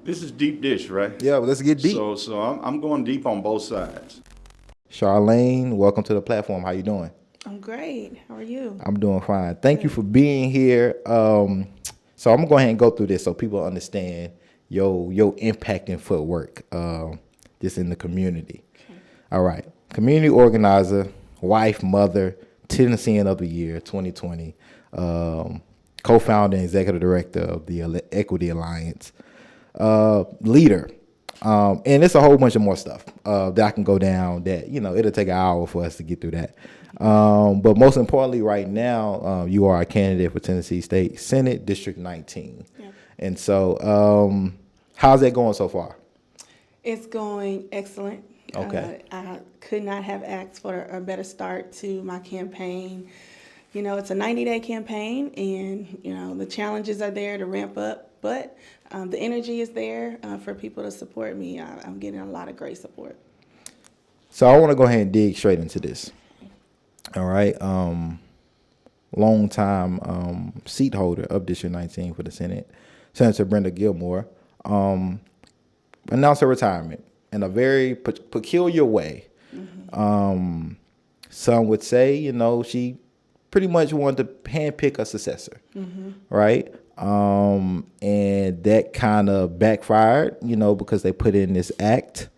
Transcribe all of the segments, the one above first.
This is deep dish, right? Yeah, well, let's get deep. So I'm going deep on both sides. Charlane, welcome to the platform. How you doing? I'm great. How are you? I'm doing fine. Thank you for being here. So I'm gonna go ahead and go through this so people understand your impact in footwork, just in the community. Okay. All right, community organizer, wife, mother, Tennessean of the Year 2020, co-founder and executive director of the Equity Alliance, leader. And it's a whole bunch of more stuff that I can go down that, it'll take an hour for us to get through that. But most importantly, right now, you are a candidate for Tennessee State Senate District 19. Yeah. And so how's that going so far? It's going excellent. Okay. I could not have asked for a better start to my campaign. It's a 90-day campaign, and, the challenges are there to ramp up, but the energy is there for people to support me. I'm getting a lot of great support. So I want to go ahead and dig straight into this. All right. Long time seat holder of District 19 for the Senate, Senator Brenda Gilmore, announced her retirement in a very peculiar way. Mm-hmm. Some would say, she pretty much wanted to handpick a successor, mm-hmm. right? And that kind of backfired, because they put in this act,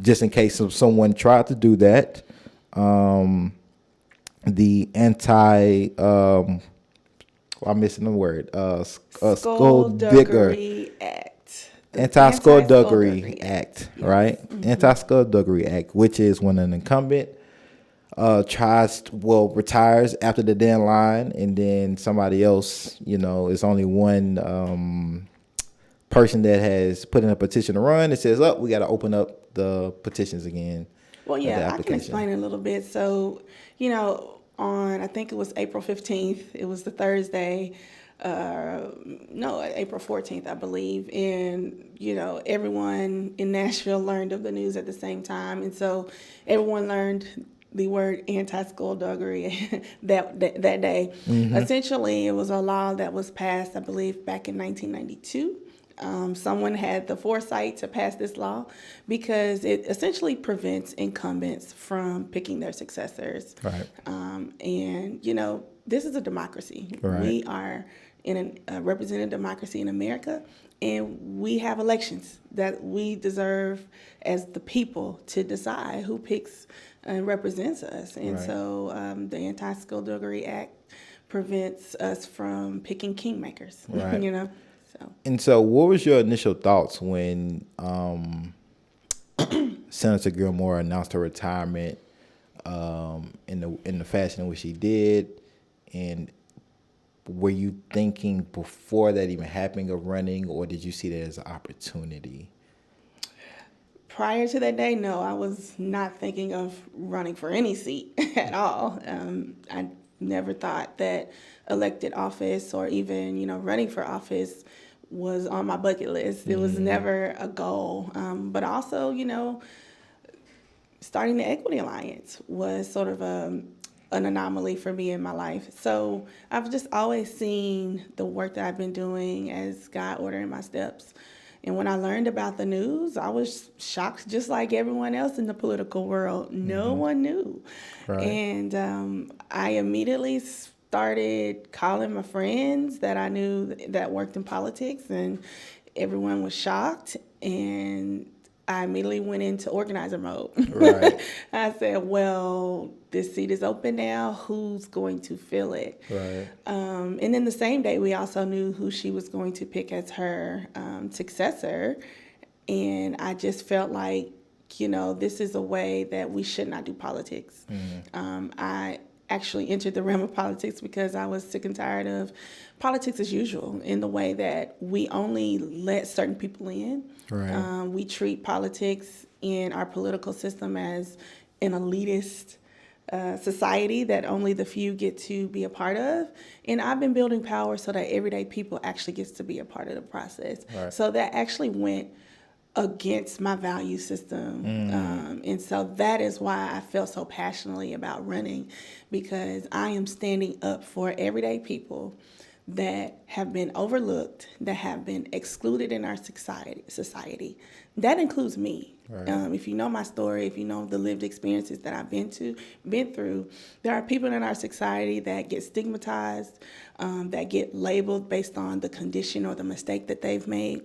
just in case someone tried to do that. The I'm missing the word, Skullduggery Act. AntiSkullduggery Act, yes. Right? Mm-hmm. AntiSkullduggery Act, which is when an incumbent retires after the deadline, and then somebody else, it's only one person that has put in a petition to run. It says, we got to open up the petitions again. Well, yeah, I can explain it a little bit. So, on, I think it was April 15th, it was the Thursday, April 14th, I believe. And, everyone in Nashville learned of the news at the same time. And so everyone learned the word anti-skullduggery that day. Mm-hmm. Essentially, it was a law that was passed, I believe, back in 1992. Someone had the foresight to pass this law because it essentially prevents incumbents from picking their successors. Right. And, this is a democracy. Right. We are in a representative democracy in America, and we have elections that we deserve as the people to decide who picks and represents us. And right. So the Anti-Skullduggery Act prevents us from picking kingmakers, right. So. And so what was your initial thoughts when Senator Gilmore announced her retirement in the fashion in which she did? And were you thinking before that even happening of running, or did you see that as an opportunity? Prior to that day, no, I was not thinking of running for any seat at all. I never thought that elected office or even, running for office was on my bucket list. It was never a goal. But also, starting the Equity Alliance was sort of an anomaly for me in my life. So I've just always seen the work that I've been doing as God ordering my steps. And when I learned about the news, I was shocked, just like everyone else in the political world. No one knew. Right. And I immediately started calling my friends that I knew that worked in politics, and everyone was shocked. And I immediately went into organizer mode. Right. I said, well, this seat is open now. Who's going to fill it? Right. And then the same day, we also knew who she was going to pick as her successor. And I just felt like, this is a way that we should not do politics. I actually entered the realm of politics because I was sick and tired of politics as usual, in the way that we only let certain people in. Right. We treat politics in our political system as an elitist society that only the few get to be a part of. And I've been building power so that everyday people actually gets to be a part of the process. Right. So that actually went against my value system. And so that is why I feel so passionately about running, because I am standing up for everyday people that have been overlooked, that have been excluded in our society. That includes me. Right. If you know my story, if you know the lived experiences that I've been through, there are people in our society that get stigmatized, that get labeled based on the condition or the mistake that they've made.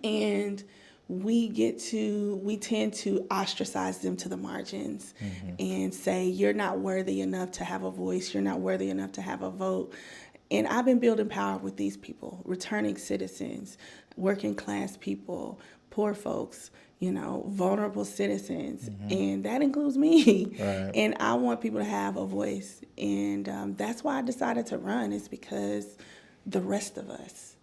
And we tend to ostracize them to the margins and say, you're not worthy enough to have a voice, you're not worthy enough to have a vote. And I've been building power with these people, returning citizens, working class people, poor folks, vulnerable citizens. And that includes me. Right. And I want people to have a voice. And that's why I decided to run, is because the rest of us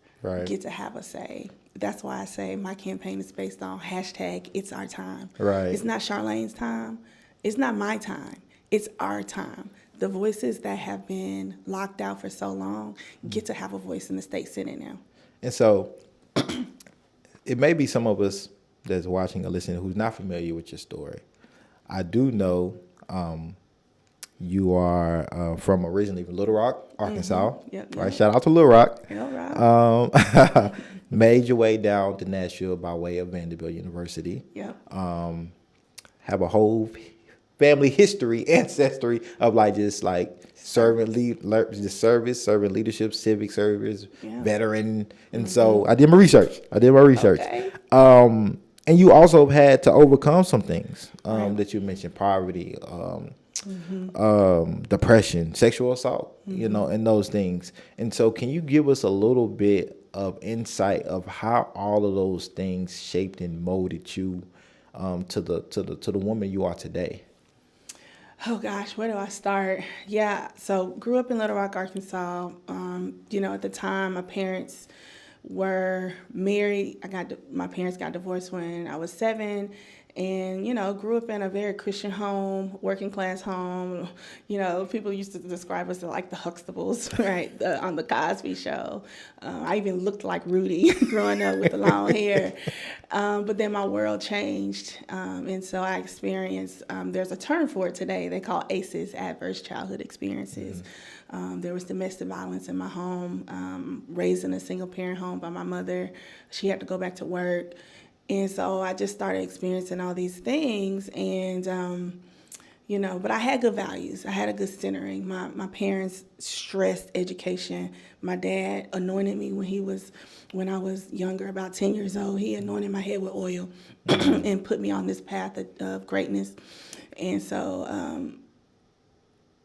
get to have a say. That's why I say my campaign is based on #It's Our Time. Right. It's not Charlane's time. It's not my time. It's our time. The voices that have been locked out for so long get to have a voice in the state Senate now. And so it may be some of us that's watching or listening who's not familiar with your story. I do know you are from originally from Little Rock, Arkansas. Yep. Right. Shout out to Little Rock. Little Rock. Made your way down to Nashville by way of Vanderbilt University. Yep. Have a whole family history, ancestry of serving leadership, civic service, veteran. And so I did my research. Okay. And you also had to overcome some things that you mentioned: poverty, depression, sexual assault, and those things. And so can you give us a little bit of insight of how all of those things shaped and molded you to the woman you are today? Oh gosh, where do I start? Yeah, so grew up in Little Rock, Arkansas. At the time, my parents were married. My parents got divorced when I was 7, and grew up in a very Christian home, working class home. People used to describe us as like the Huxtables, right? On the Cosby Show. I even looked like Rudy growing up with the long hair. But then my world changed, and so I experienced. There's a term for it today. They call ACEs, Adverse Childhood Experiences. There was domestic violence in my home, raised in a single parent home by my mother. She had to go back to work. And so I just started experiencing all these things. And, but I had good values. I had a good centering. My parents stressed education. My dad anointed me when I was younger, about 10 years old. He anointed my head with oil and put me on this path of greatness. And so,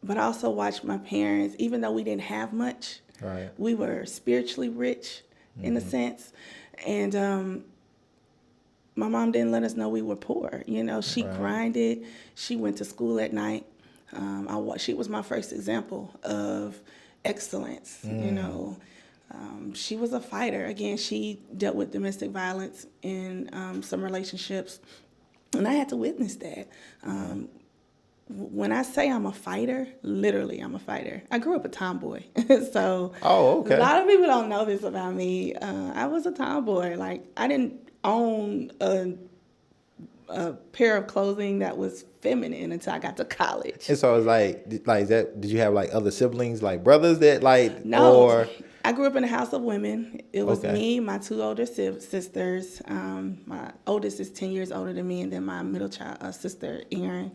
but I also watched my parents, even though we didn't have much, right, we were spiritually rich in a sense. And my mom didn't let us know we were poor. She grinded. She went to school at night. She was my first example of excellence. She was a fighter. Again, she dealt with domestic violence in some relationships, and I had to witness that. When I say I'm a fighter, literally I'm a fighter. I grew up a tomboy. So okay. A lot of people don't know this about me. I was a tomboy. Like, I didn't own a pair of clothing that was feminine until I got to college. And so it's like that. Did you have like other siblings, like brothers that No, or? I grew up in a house of women. It was Okay. me, my 2 older sisters. My oldest is 10 years older than me, and then my middle sister, Erin.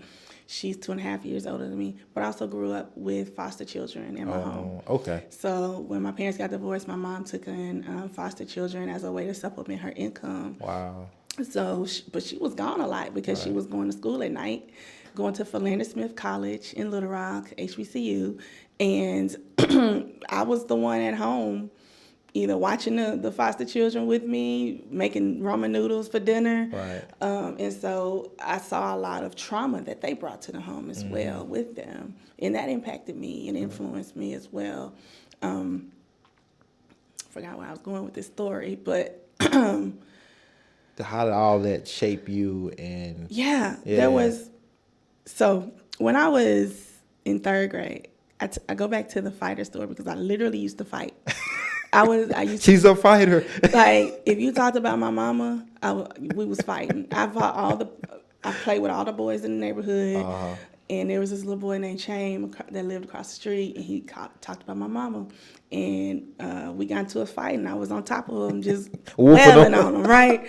She's 2.5 years older than me. But I also grew up with foster children in my home. Okay. So when my parents got divorced, my mom took in foster children as a way to supplement her income. Wow. So, but she was gone a lot because she was going to school at night, going to Philander Smith College in Little Rock, HBCU. And I was the one at home, either watching the foster children with me, making ramen noodles for dinner. Right. And so I saw a lot of trauma that they brought to the home as well with them. And that impacted me and influenced me as well. Forgot where I was going with this story, but how did all that shape you? And there was. So when I was in 3rd grade, I go back to the fighter story because I literally used to fight. She's a fighter. Like, if you talked about my mama, we was fighting. I played with all the boys in the neighborhood. And there was this little boy named Chain that lived across the street, and he talked about my mama. And we got into a fight, and I was on top of him, just wailing on him, right?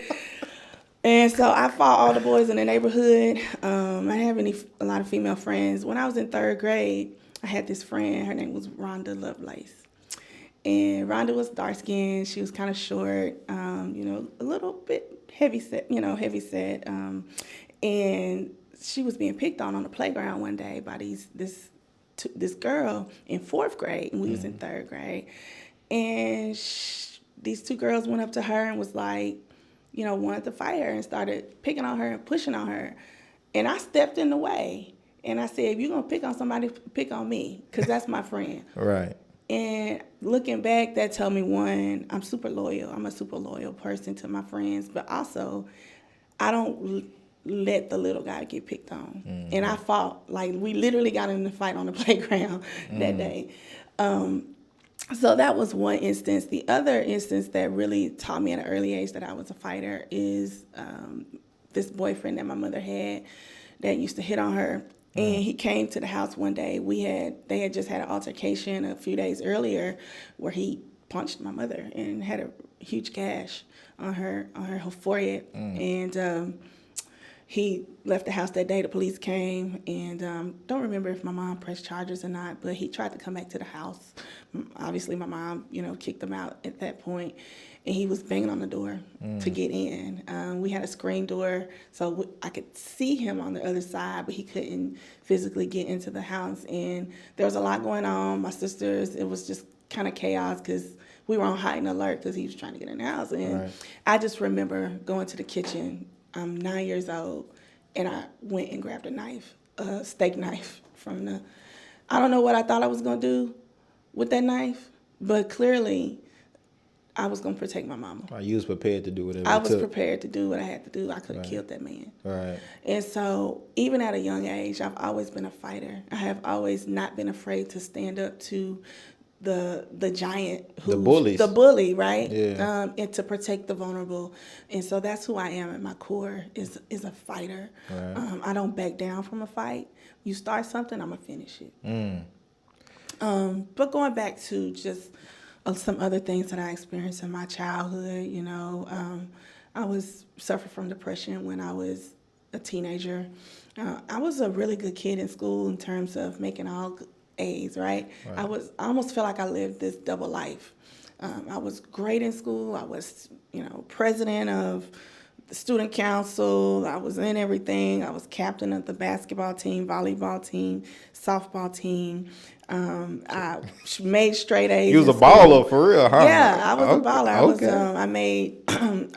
And so I fought all the boys in the neighborhood. I didn't have a lot of female friends. When I was in 3rd grade, I had this friend. Her name was Rhonda Lovelace. And Rhonda was dark-skinned. She was kind of short, a little bit heavy-set. And she was being picked on the playground one day by this girl in 4th grade, and we was in 3rd grade. And these 2 girls went up to her and was like, wanted to fight her and started picking on her and pushing on her. And I stepped in the way. And I said, if you're going to pick on somebody, pick on me, because that's my friend. Right. And looking back, that told me, one, I'm super loyal. I'm a super loyal person to my friends. But also, I don't let the little guy get picked on. Mm-hmm. And I fought. Like, we literally got in a fight on the playground that day. So that was one instance. The other instance that really taught me at an early age that I was a fighter is this boyfriend that my mother had that used to hit on her. And he came to the house one day. They had just had an altercation a few days earlier where he punched my mother and had a huge gash on her forehead. And he left the house that day. The police came, and don't remember if my mom pressed charges or not, but he tried to come back to the house. Obviously, my mom, kicked him out at that point, and he was banging on the door to get in. We had a screen door, so I could see him on the other side, but he couldn't physically get into the house. And there was a lot going on. My sisters, it was just kind of chaos because we were on heightened alert because he was trying to get in the house. And I just remember going to the kitchen. I'm 9 years old, and I went and grabbed a knife, a steak knife I don't know what I thought I was going to do with that knife, but clearly I was going to protect my mama. You was prepared to do whatever I was prepared to do what I had to do. I could have killed that man. Right. And so even at a young age, I've always been a fighter. I have always not been afraid to stand up to the giant, the bully, right? Yeah. And to protect the vulnerable. And so that's who I am at my core, is a fighter. Right. I don't back down from a fight. You start something, I'm gonna finish it. But going back to just some other things that I experienced in my childhood, I suffered from depression when I was a teenager. I was a really good kid in school in terms of making all A's, right? I almost felt like I lived this double life. I was great in school. I was, president of the student council. I was in everything. I was captain of the basketball team, volleyball team, softball team. I made straight A's. You was a baller for real, huh? Yeah, I was a baller. I made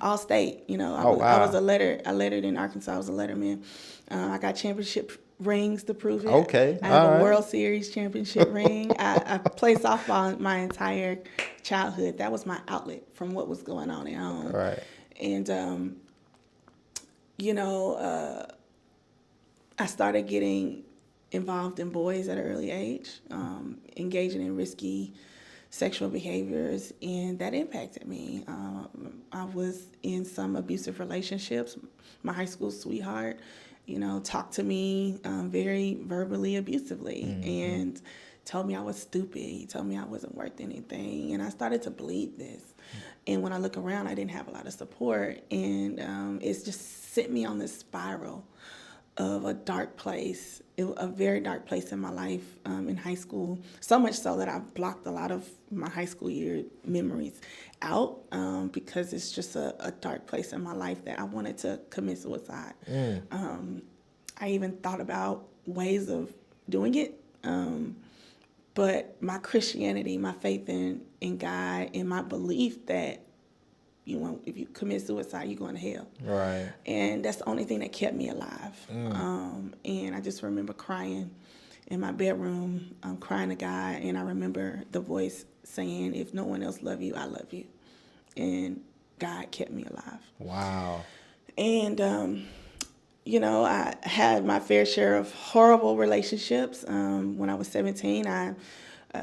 all state. I was a letter. I lettered in Arkansas. I was a letterman. I got championship rings to prove it. Okay. I have a World Series championship ring. I played softball my entire childhood. That was my outlet from what was going on at home. Right. And, I started getting involved in boys at an early age, engaging in risky sexual behaviors, and that impacted me. I was in some abusive relationships. My high school sweetheart, talked to me very verbally abusively and told me I was stupid. He told me I wasn't worth anything, and I started to believe this. And when I look around, I didn't have a lot of support, and it's just sent me on this spiral of a dark place, a very dark place in my life in high school, so much so that I blocked a lot of my high school year memories out because it's just a dark place in my life that I wanted to commit suicide. I even thought about ways of doing it, but my Christianity, my faith in God, and my belief that if you commit suicide, you're going to hell. Right. And that's the only thing that kept me alive. And I just remember crying in my bedroom, crying to God, and I remember the voice saying, if no one else loves you, I love you. And God kept me alive. Wow. And, I had my fair share of horrible relationships. When I was 17, I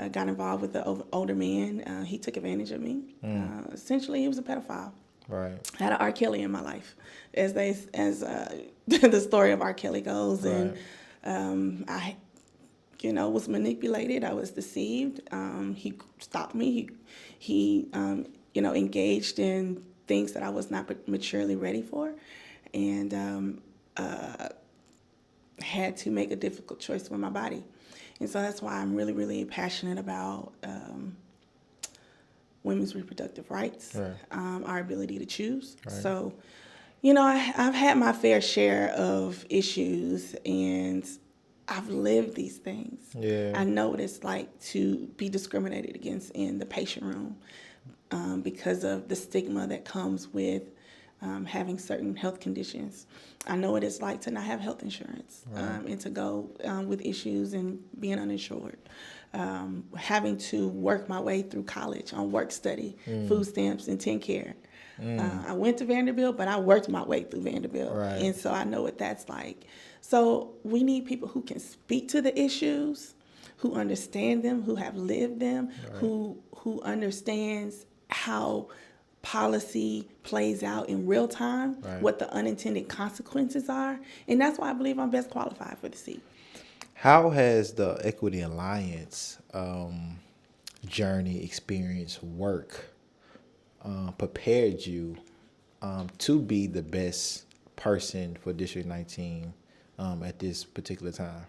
got involved with an older man. He took advantage of me. Essentially, he was a pedophile. Right. I had an R. Kelly in my life, as the story of R. Kelly goes. Right. And I, was manipulated. I was deceived. He stopped me. He engaged in things that I was not maturely ready for, and had to make a difficult choice with my body. And so that's why I'm really, really passionate about women's reproductive rights, Right. Our ability to choose. Right. So, I've had my fair share of issues, and I've lived these things. Yeah. I know what it's like to be discriminated against in the patient room because of the stigma that comes with having certain health conditions. I know what it's like to not have health insurance, and to go with issues and being uninsured. Having to work my way through college on work study, food stamps, and TennCare. I went to Vanderbilt, but I worked my way through Vanderbilt. Right. And so I know what that's like. So we need people who can speak to the issues, who understand them, who have lived them, who understands how policy plays out in real time, what the unintended consequences are. And that's why I believe I'm best qualified for the seat. How has the Equity Alliance journey, experience, work prepared you to be the best person for District 19 at this particular time?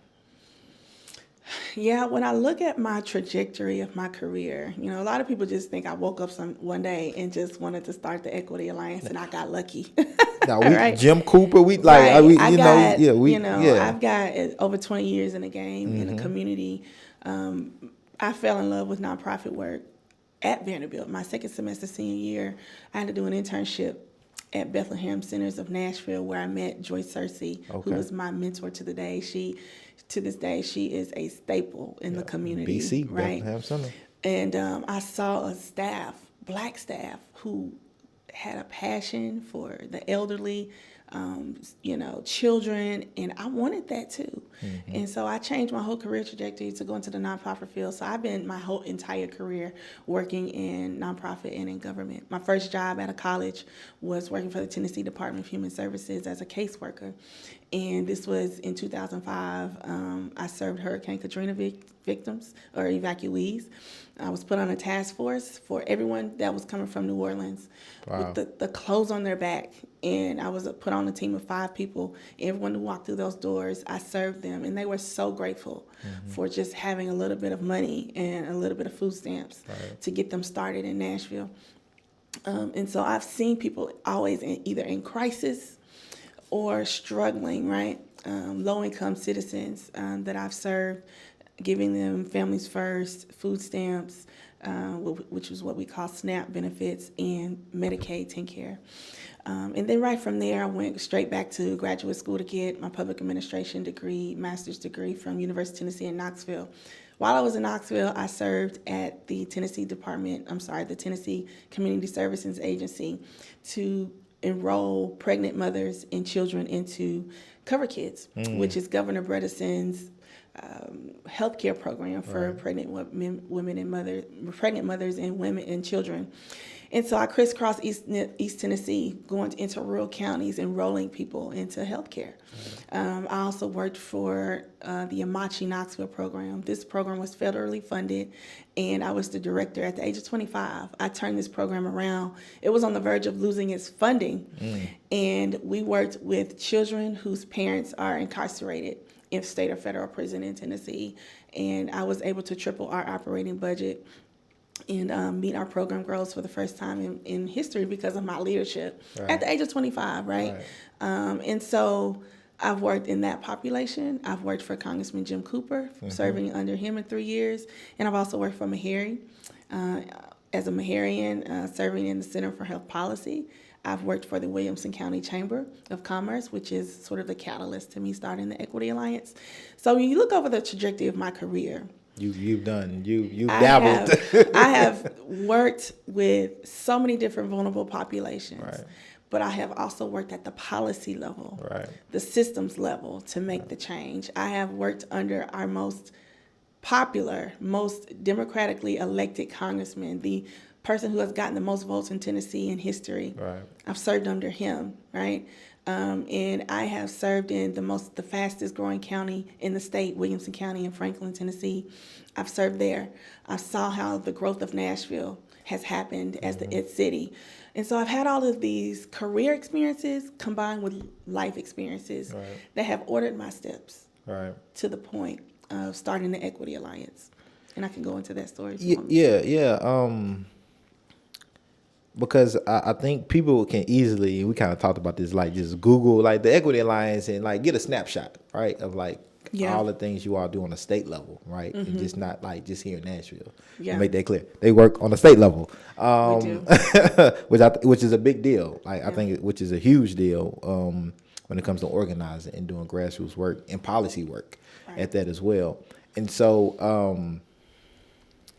Yeah, when I look at my trajectory of my career, a lot of people just think I woke up one day and just wanted to start the Equity Alliance, and I got lucky. Now, Right. Jim Cooper, I've got over 20 years in the game, in the community. I fell in love with nonprofit work at Vanderbilt. My second semester senior year, I had to do an internship at Bethlehem Centers of Nashville, where I met Joyce Searcy, who was my mentor to this day, she is a staple in the community. BC, right? Bethlehem Center. And I saw a black staff, who had a passion for the elderly, children, and I wanted that too. And so I changed my whole career trajectory to go into the nonprofit field. So I've been my whole entire career working in nonprofit and in government. My first job out of college was working for the Tennessee Department of Human Services as a caseworker. And this was in 2005. I served Hurricane Katrina victims or evacuees. I was put on a task force for everyone that was coming from New Orleans with the clothes on their back. And I was put on a team of 5 people. Everyone who walked through those doors, I served them. And they were so grateful for just having a little bit of money and a little bit of food stamps to get them started in Nashville. And so I've seen people always either in crisis or struggling, right? Low-income citizens that I've served, giving them Families First, food stamps, which is what we call SNAP benefits, and Medicaid TennCare. And then right from there, I went straight back to graduate school to get my public administration degree, master's degree from University of Tennessee in Knoxville. While I was in Knoxville, I served at the Tennessee Community Services Agency to enroll pregnant mothers and children into Cover Kids, which is Governor Bredeson's healthcare program for pregnant mothers and women and children. And so I crisscrossed East Tennessee, going into rural counties, enrolling people into healthcare. I also worked for the Amachi Knoxville program. This program was federally funded, and I was the director at the age of 25. I turned this program around. It was on the verge of losing its funding, and we worked with children whose parents are incarcerated in state or federal prison in Tennessee, and I was able to triple our operating budget and meet our program goals for the first time in history because of my leadership at the age of 25, right? And so I've worked in that population. I've worked for Congressman Jim Cooper, serving under him in 3 years, and I've also worked for Meharry as a Meharian, serving in the Center for Health Policy. I've worked for the Williamson County Chamber of Commerce, which is sort of the catalyst to me starting the Equity Alliance. So when you look over the trajectory of my career, you've dabbled. I have worked with so many different vulnerable populations, but I have also worked at the policy level, the systems level to make the change. I have worked under our most popular, most democratically elected congressman, the person who has gotten the most votes in Tennessee in history. Right. I've served under him, right? And I have served in the fastest growing county in the state, Williamson County in Franklin, Tennessee. I've served there. I saw how the growth of Nashville has happened as its city. And so I've had all of these career experiences combined with life experiences that have ordered my steps to the point of starting the Equity Alliance. And I can go into that story if you want me. Yeah. Because I think people can easily, we kind of talked about this, like just Google like the Equity Alliance and like get a snapshot, right, of like all the things you all do on a state level, right, and just not like just here in Nashville. Yeah. Make that clear. They work on a state level, We do. which is a big deal. Like I think which is a huge deal when it comes to organizing and doing grassroots work and policy work at that as well. And so.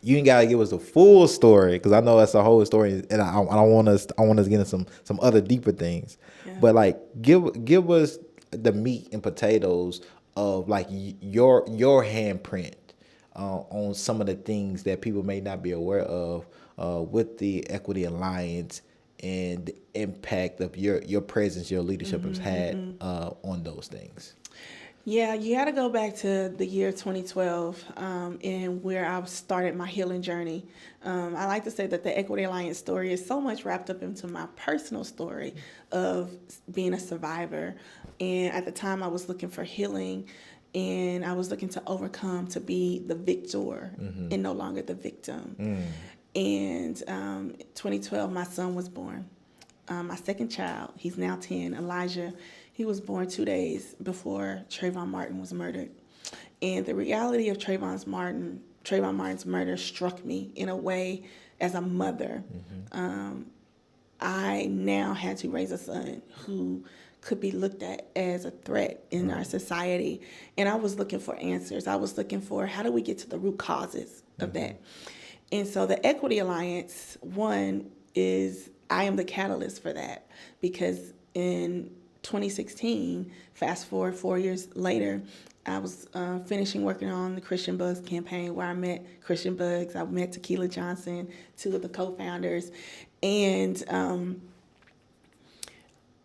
You ain't gotta give us a full story because I know that's a whole story, and I want us to get into some other deeper things. Yeah. But like, give us the meat and potatoes of like your handprint on some of the things that people may not be aware of with the Equity Alliance and the impact of your presence, your leadership has had on those things. Yeah, you got to go back to the year 2012 and where I started my healing journey. I like to say that the Equity Alliance story is so much wrapped up into my personal story of being a survivor. And at the time, I was looking for healing, and I was looking to overcome to be the victor and no longer the victim. And 2012, my son was born, my second child. He's now 10, Elijah. He was born 2 days before Trayvon Martin was murdered. And the reality of Trayvon Martin's murder struck me in a way as a mother. I now had to raise a son who could be looked at as a threat in our society. And I was looking for answers. I was looking for how do we get to the root causes of that? And so the Equity Alliance, one, is I am the catalyst for that because in 2016, fast forward 4 years later, I was finishing working on the Christian Bugs campaign where I met Christian Bugs. I met Tequila Johnson, two of the co-founders. And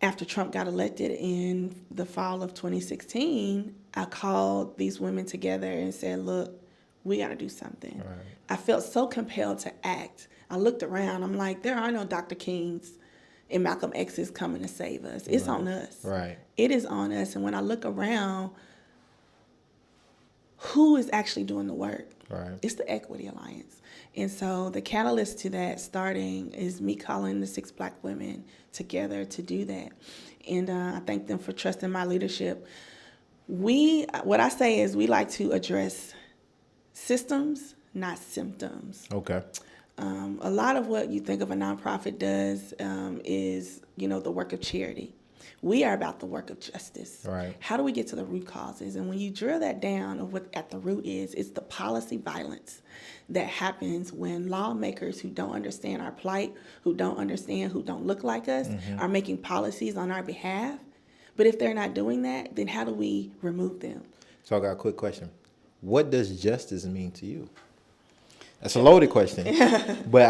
after Trump got elected in the fall of 2016, I called these women together and said, look, we got to do something. Right. I felt so compelled to act. I looked around. I'm like, there are no Dr. Kings and Malcolm X's coming to save us. It's on us. Right. It is on us. And when I look around, who is actually doing the work? Right. It's the Equity Alliance. And so the catalyst to that starting is me calling the 6 Black women together to do that. And I thank them for trusting my leadership. What I say is we like to address systems, not symptoms. Okay. A lot of what you think of a nonprofit does is, the work of charity. We are about the work of justice. Right. How do we get to the root causes? And when you drill that down of what at the root is, it's the policy violence that happens when lawmakers who don't understand our plight, who don't look like us, are making policies on our behalf. But if they're not doing that, then how do we remove them? So I got a quick question. What does justice mean to you? That's a loaded question, but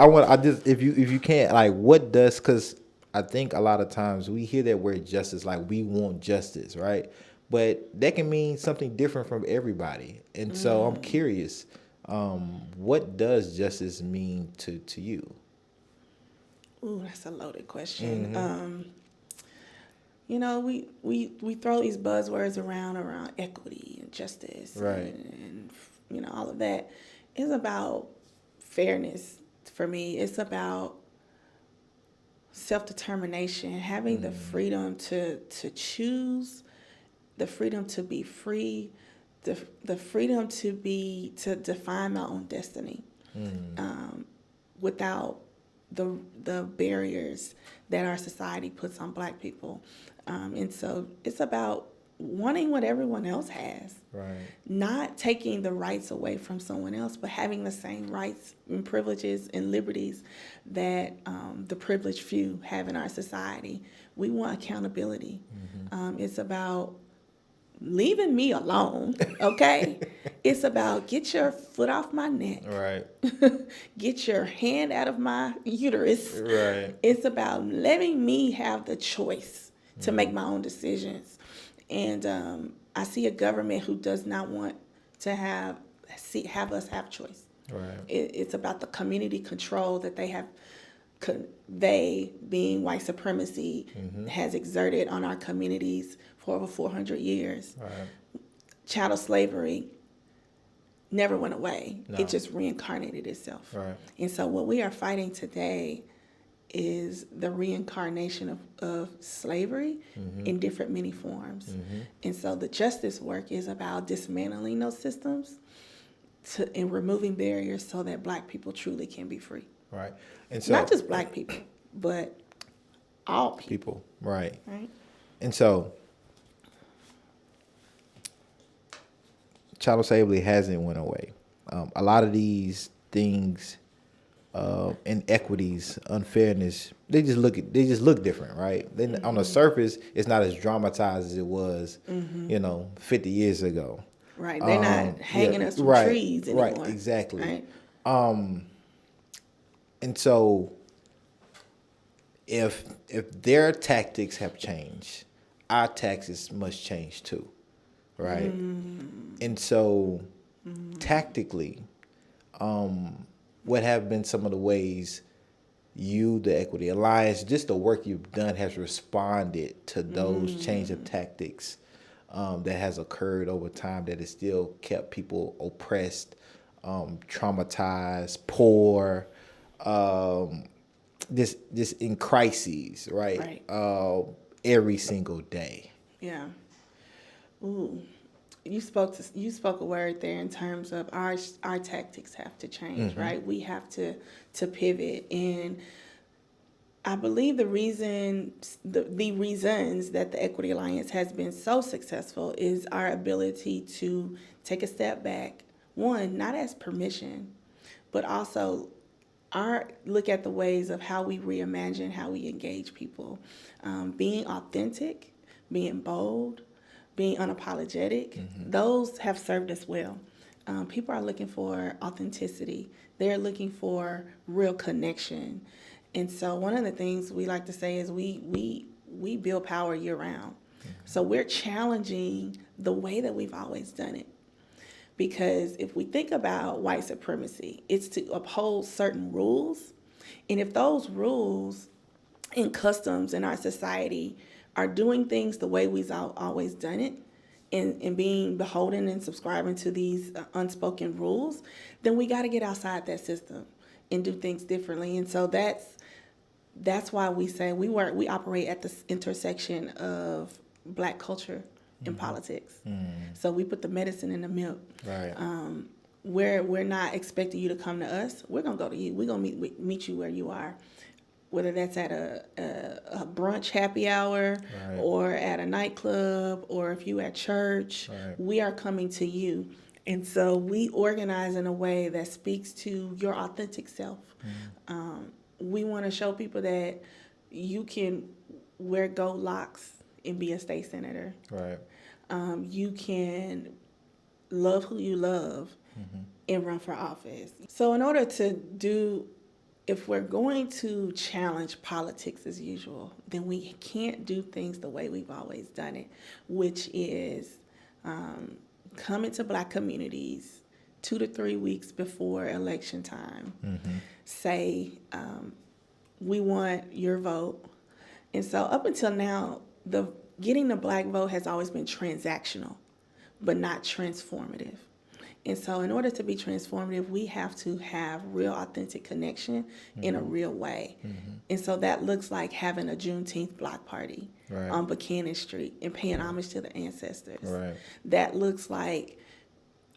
if you can't, like, what does, because I think a lot of times we hear that word justice, like we want justice, right? But that can mean something different from everybody. And so I'm curious, what does justice mean to you? Ooh, that's a loaded question. We throw these buzzwords around equity and justice, right, and all of that. It's about fairness for me. It's about self-determination, having the freedom to choose, the freedom to be free, the freedom to define my own destiny, without the barriers that our society puts on Black people. And so it's about wanting what everyone else has, right? Not taking the rights away from someone else, but having the same rights and privileges and liberties that the privileged few have in our society. We want accountability. It's about leaving me alone, okay? It's about get your foot off my neck. Right. Get your hand out of my uterus. Right. It's about letting me have the choice to make my own decisions. And I see a government who does not want to have us have choice. Right. It's about the community control that they, being white supremacy, has exerted on our communities for over 400 years. Right. Chattel slavery never went away. No. It just reincarnated itself. Right. And so what we are fighting today is the reincarnation of slavery in different many forms. And so the justice work is about dismantling those systems and removing barriers so that Black people truly can be free. Right. And so Not just Black people, but all people. Right. Right? And so chattel slavery hasn't went away. A lot of these things, inequities, unfairness, they just look different, right? Then on the surface, it's not as dramatized as it was, 50 years ago. Right. They're not hanging us from trees anymore. Right, exactly. Right? And so if their tactics have changed, our tactics must change too, right? And so tactically, what have been some of the ways you, the Equity Alliance, just the work you've done has responded to those change of tactics that has occurred over time that has still kept people oppressed, traumatized, poor, just in crises, right? Every single day. Yeah. Ooh. You spoke a word there in terms of our tactics have to change, right? We have to pivot, and I believe the reasons that the Equity Alliance has been so successful is our ability to take a step back, one, not as permission, but also look at the ways of how we reimagine how we engage people, being authentic, being bold, being unapologetic. Those have served us well. People are looking for authenticity. They're looking for real connection. And so one of the things we like to say is we build power year round. So we're challenging the way that we've always done it. Because if we think about white supremacy, it's to uphold certain rules. And if those rules and customs in our society are doing things the way we've always done it, and being beholden and subscribing to these unspoken rules, then we got to get outside that system and do things differently. And so that's why we say we operate at the intersection of Black culture and politics. So we put the medicine in the milk. Right. We're not expecting you to come to us. We're gonna go to you. We're gonna meet you where you are, whether that's at a brunch happy hour, Right. or at a nightclub, or if you at church. Right. We are coming to you. And so we organize in a way that speaks to your authentic self. We want to show people that you can wear gold locks and be a state senator. Right. You can love who you love and run for office. So in order to if we're going to challenge politics as usual, then we can't do things the way we've always done it, which is come into Black communities 2 to 3 weeks before election time, say, we want your vote. And so up until now, getting the Black vote has always been transactional, but not transformative. And so in order to be transformative, we have to have real authentic connection in a real way. And so that looks like having a Juneteenth block party on Buchanan Street and paying homage to the ancestors. Right. That looks like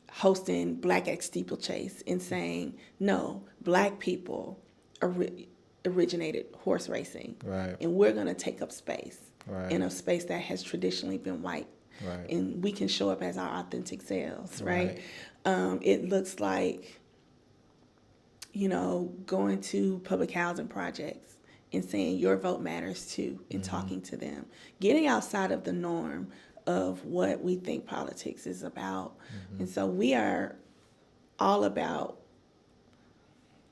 hosting Black X steeplechase and saying, no, Black people originated horse racing. Right. And we're going to take up space Right. in a space that has traditionally been white. Right. And we can show up as our authentic selves, right? It looks like, going to public housing projects and saying your vote matters too, and talking to them. Getting outside of the norm of what we think politics is about. And so we are all about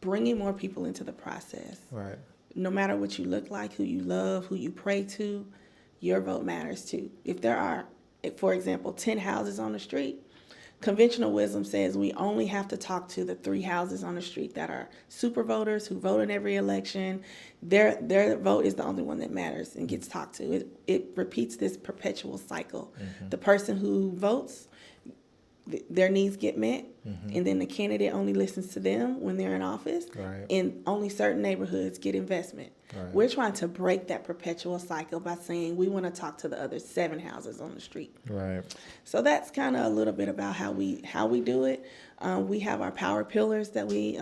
bringing more people into the process. Right. No matter what you look like, who you love, who you pray to, your vote matters too. If there are, for example, 10 houses on the street, conventional wisdom says we only have to talk to the 3 houses on the street that are super voters who vote in every election. Their vote is the only one that matters and gets talked to. It repeats this perpetual cycle. The person who votes, their needs get met, and then the candidate only listens to them when they're in office, Right. and only certain neighborhoods get investment. Right. We're trying to break that perpetual cycle by saying we want to talk to the other 7 houses on the street. Right. So that's kind of a little bit about how we do it. We have our power pillars that we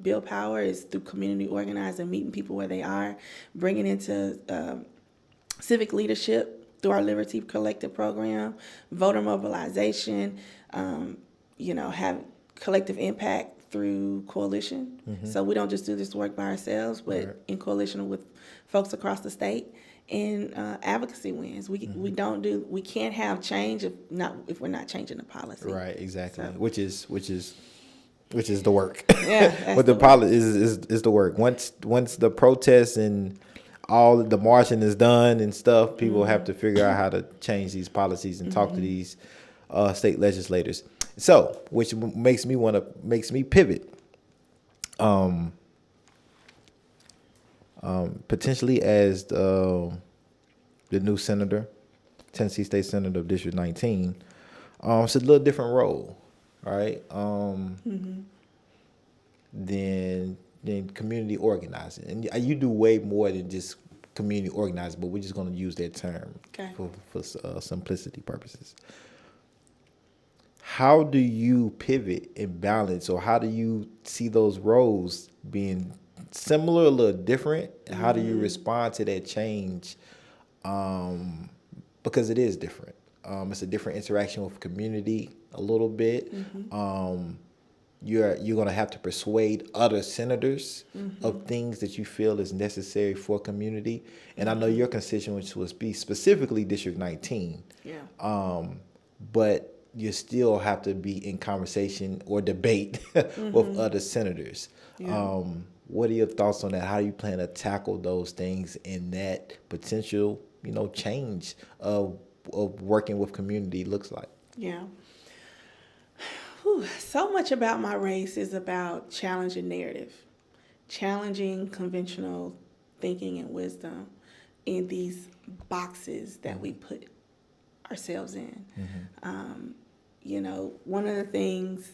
build power is through community organizing, meeting people where they are, bringing into civic leadership through our Liberty Collective program, voter mobilization, have collective impact through coalition. So we don't just do this work by ourselves, but Right. in coalition with folks across the state. And advocacy wins. We can't have change if we're not changing the policy. Right. Exactly. So- Which is the work. Yeah, that's What the the policy is the work. Once the protests and all the marching is done and stuff, people have to figure out how to change these policies and talk to these state legislators. So, which makes me pivot. Potentially as the new senator, Tennessee State Senator of District 19, it's a little different role, right? Than community organizing, and you do way more than just community organizing, but we're just going to use that term Okay. for simplicity purposes. How do you pivot and balance, or how do you see those roles being similar, a little different? How do you respond to that change? Because it is different. It's a different interaction with community a little bit. You're going to have to persuade other senators of things that you feel is necessary for community. And I know your constituents will be specifically District 19. Yeah. But you still have to be in conversation or debate with other senators. Yeah. What are your thoughts on that? How do you plan to tackle those things in that potential, change of working with community looks like? Yeah. Whew. So much about my race is about challenging narrative, challenging conventional thinking and wisdom in these boxes that we put ourselves in. One of the things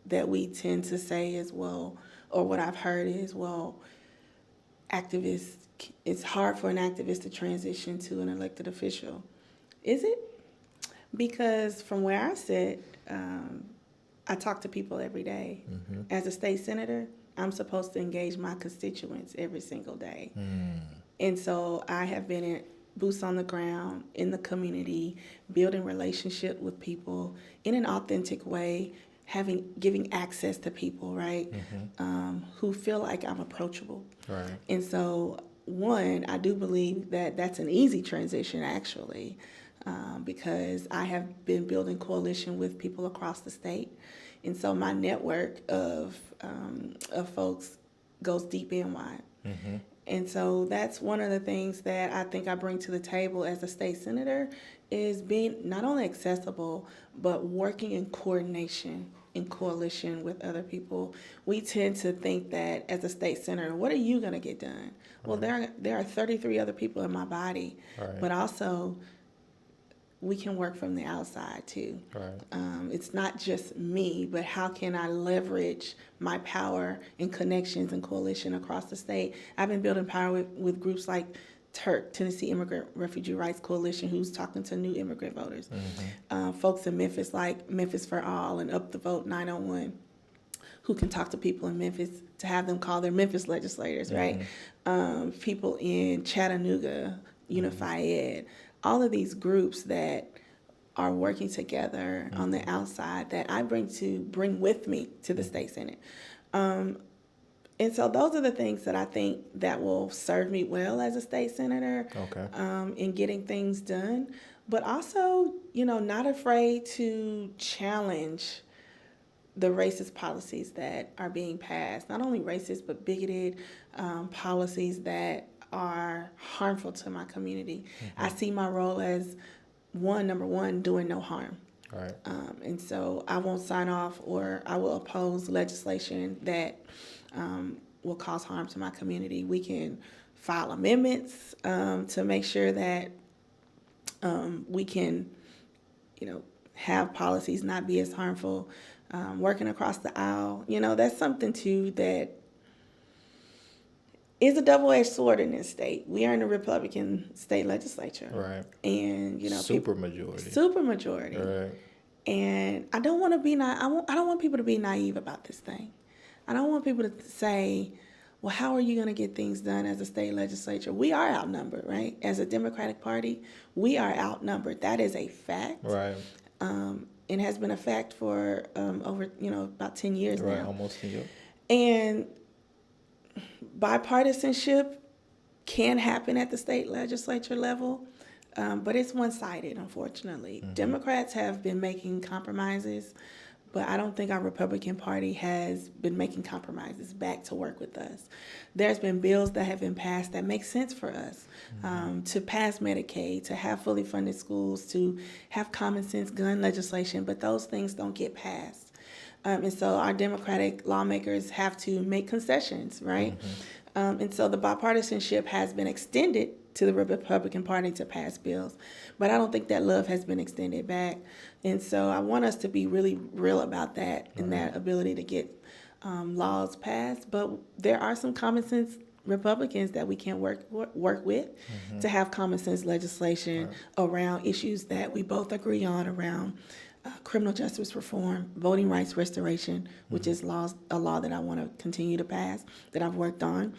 that we tend to say is, well, or what I've heard is, well, activists, it's hard for an activist to transition to an elected official. Is it? Because from where I sit, I talk to people every day. As a state senator, I'm supposed to engage my constituents every single day. And so I have been in boots on the ground in the community, building relationship with people in an authentic way, giving access to people, right, who feel like I'm approachable. Right. And so, one, I do believe that that's an easy transition, actually, because I have been building coalition with people across the state. And so my network of folks goes deep and wide. And so that's one of the things that I think I bring to the table as a state senator is being not only accessible, but working in coordination, in coalition with other people. We tend to think that as a state senator, what are you going to get done? Well, there are 33 other people in my body, but also we can work from the outside too. It's not just me, but how can I leverage my power and connections and coalition across the state? I've been building power with groups like TIRC, Tennessee Immigrant Refugee Rights Coalition, who's talking to new immigrant voters. Folks in Memphis like Memphis for All and Up the Vote 901, who can talk to people in Memphis to have them call their Memphis legislators, right? People in Chattanooga, Unify Ed, all of these groups that are working together on the outside that I bring with me to the state Senate. And so those are the things that I think that will serve me well as a state senator. Okay. In getting things done, but also, not afraid to challenge the racist policies that are being passed. Not only racist, but bigoted policies that are harmful to my community. I see my role as number one, doing no harm. Right. And so I won't sign off, or I will oppose legislation that will cause harm to my community. We can file amendments to make sure that we can, have policies not be as harmful. Working across the aisle, that's something too that is a double-edged sword in this state. We are in a Republican state legislature, Right. and super majority. Right. And I don't want to be I don't want people to be naive about this thing. I don't want people to say, well, how are you going to get things done as a state legislature? We are outnumbered, right? As a Democratic Party, we are outnumbered. That is a fact. Right. It has been a fact for over, about 10 years Right. now. Almost 10 years. And bipartisanship can happen at the state legislature level, but it's one-sided, unfortunately. Mm-hmm. Democrats have been making compromises, but I don't think our Republican Party has been making compromises back to work with us. There's been bills that have been passed that make sense for us, to pass Medicaid, to have fully funded schools, to have common sense gun legislation, but those things don't get passed. And so our Democratic lawmakers have to make concessions, right? Mm-hmm. And so the bipartisanship has been extended to the Republican Party to pass bills, but I don't think that love has been extended back. And so I want us to be really real about that and that ability to get laws passed. But there are some common sense Republicans that we can work with to have common sense legislation around issues that we both agree on, around criminal justice reform, voting rights restoration, which is a law that I want to continue to pass, that I've worked on.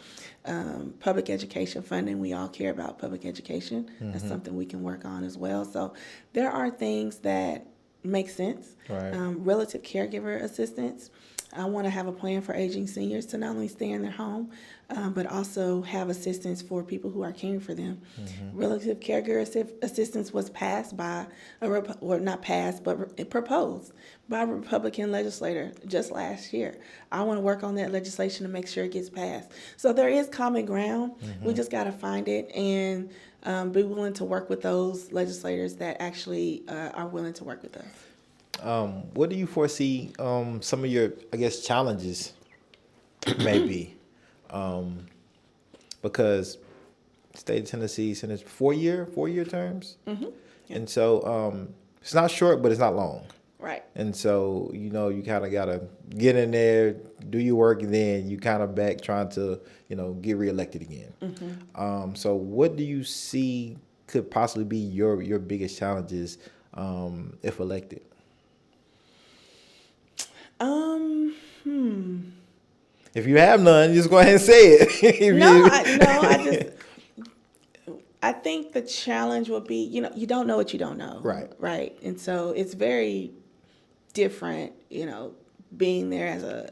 Public education funding, we all care about public education. That's something we can work on as well. So there are things that make sense. Right. Relative caregiver assistance. I want to have a plan for aging seniors to not only stay in their home, but also have assistance for people who are caring for them. Relative caregiver assistance was passed by, not passed, but proposed by a Republican legislator just last year. I want to work on that legislation to make sure it gets passed. So there is common ground. We just got to find it and be willing to work with those legislators that actually are willing to work with us. What do you foresee some of your, challenges may be? Because state of Tennessee is 4-year terms. Mm-hmm. Yeah. And so it's not short, but it's not long. Right. And so, you kind of got to get in there, do your work, and then you kind of back trying to, get reelected again. Mm-hmm. So what do you see could possibly be your biggest challenges if elected? If you have none, just go ahead and say it. I think the challenge will be, you don't know what you don't know. Right. Right. And so it's very different, being there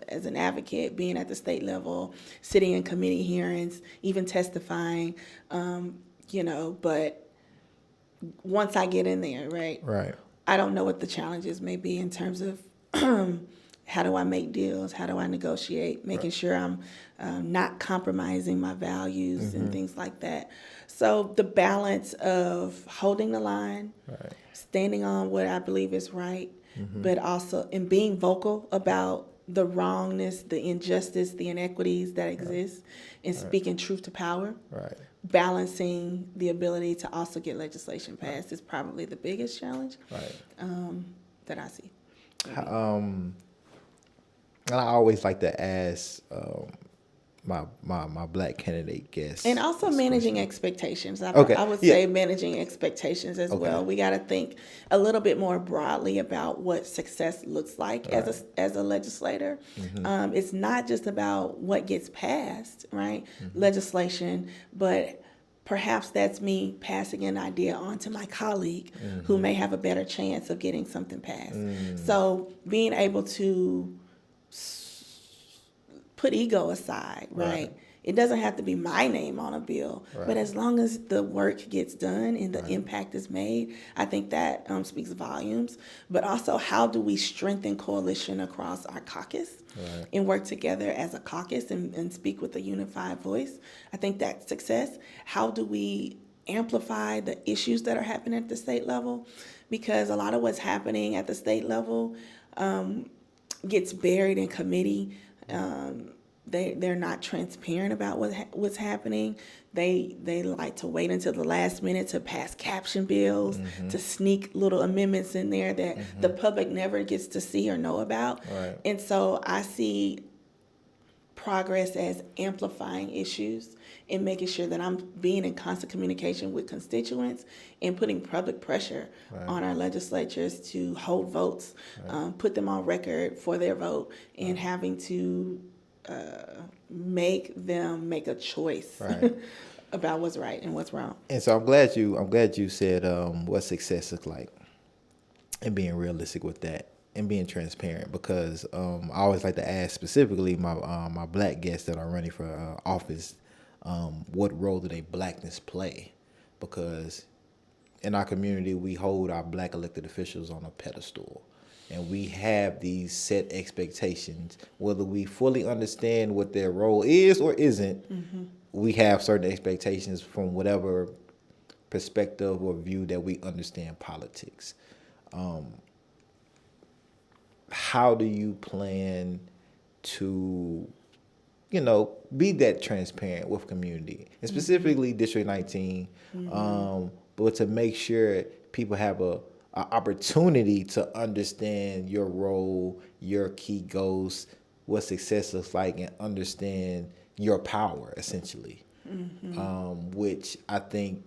as an advocate, being at the state level, sitting in committee hearings, even testifying, but once I get in there, right. I don't know what the challenges may be in terms of how do I make deals? How do I negotiate? Making sure I'm not compromising my values and things like that. So the balance of holding the line, standing on what I believe is right, but also in being vocal about the wrongness, the injustice, the inequities that exist, and speaking truth to power. Balancing the ability to also get legislation passed is probably the biggest challenge that I see. And I always like to ask my black candidate guests. And also managing expectations. I would say managing expectations as well. We got to think a little bit more broadly about what success looks like as a legislator. It's not just about what gets passed, right? Legislation, but perhaps that's me passing an idea on to my colleague who may have a better chance of getting something passed. So being able to put ego aside, right? It doesn't have to be my name on a bill, but as long as the work gets done and the impact is made, I think that speaks volumes. But also, how do we strengthen coalition across our caucus and work together as a caucus and speak with a unified voice? I think that's success. How do we amplify the issues that are happening at the state level? Because a lot of what's happening at the state level gets buried in committee. They're not transparent about what's happening. They like to wait until the last minute to pass caption bills, to sneak little amendments in there that the public never gets to see or know about. And so I see progress as amplifying issues and making sure that I'm being in constant communication with constituents and putting public pressure on our legislatures to hold votes, put them on record for their vote, and having to make them make a choice about what's right and what's wrong. And so I'm glad you said what success looks like, and being realistic with that and being transparent, because I always like to ask specifically my black guests that are running for office, what role do they blackness play? Because in our community, we hold our black elected officials on a pedestal. And we have these set expectations, whether we fully understand what their role is or isn't. We have certain expectations from whatever perspective or view that we understand politics. How do you plan to, be that transparent with community, and specifically District 19, but to make sure people have a opportunity to understand your role, your key goals, what success looks like, and understand your power, essentially, which I think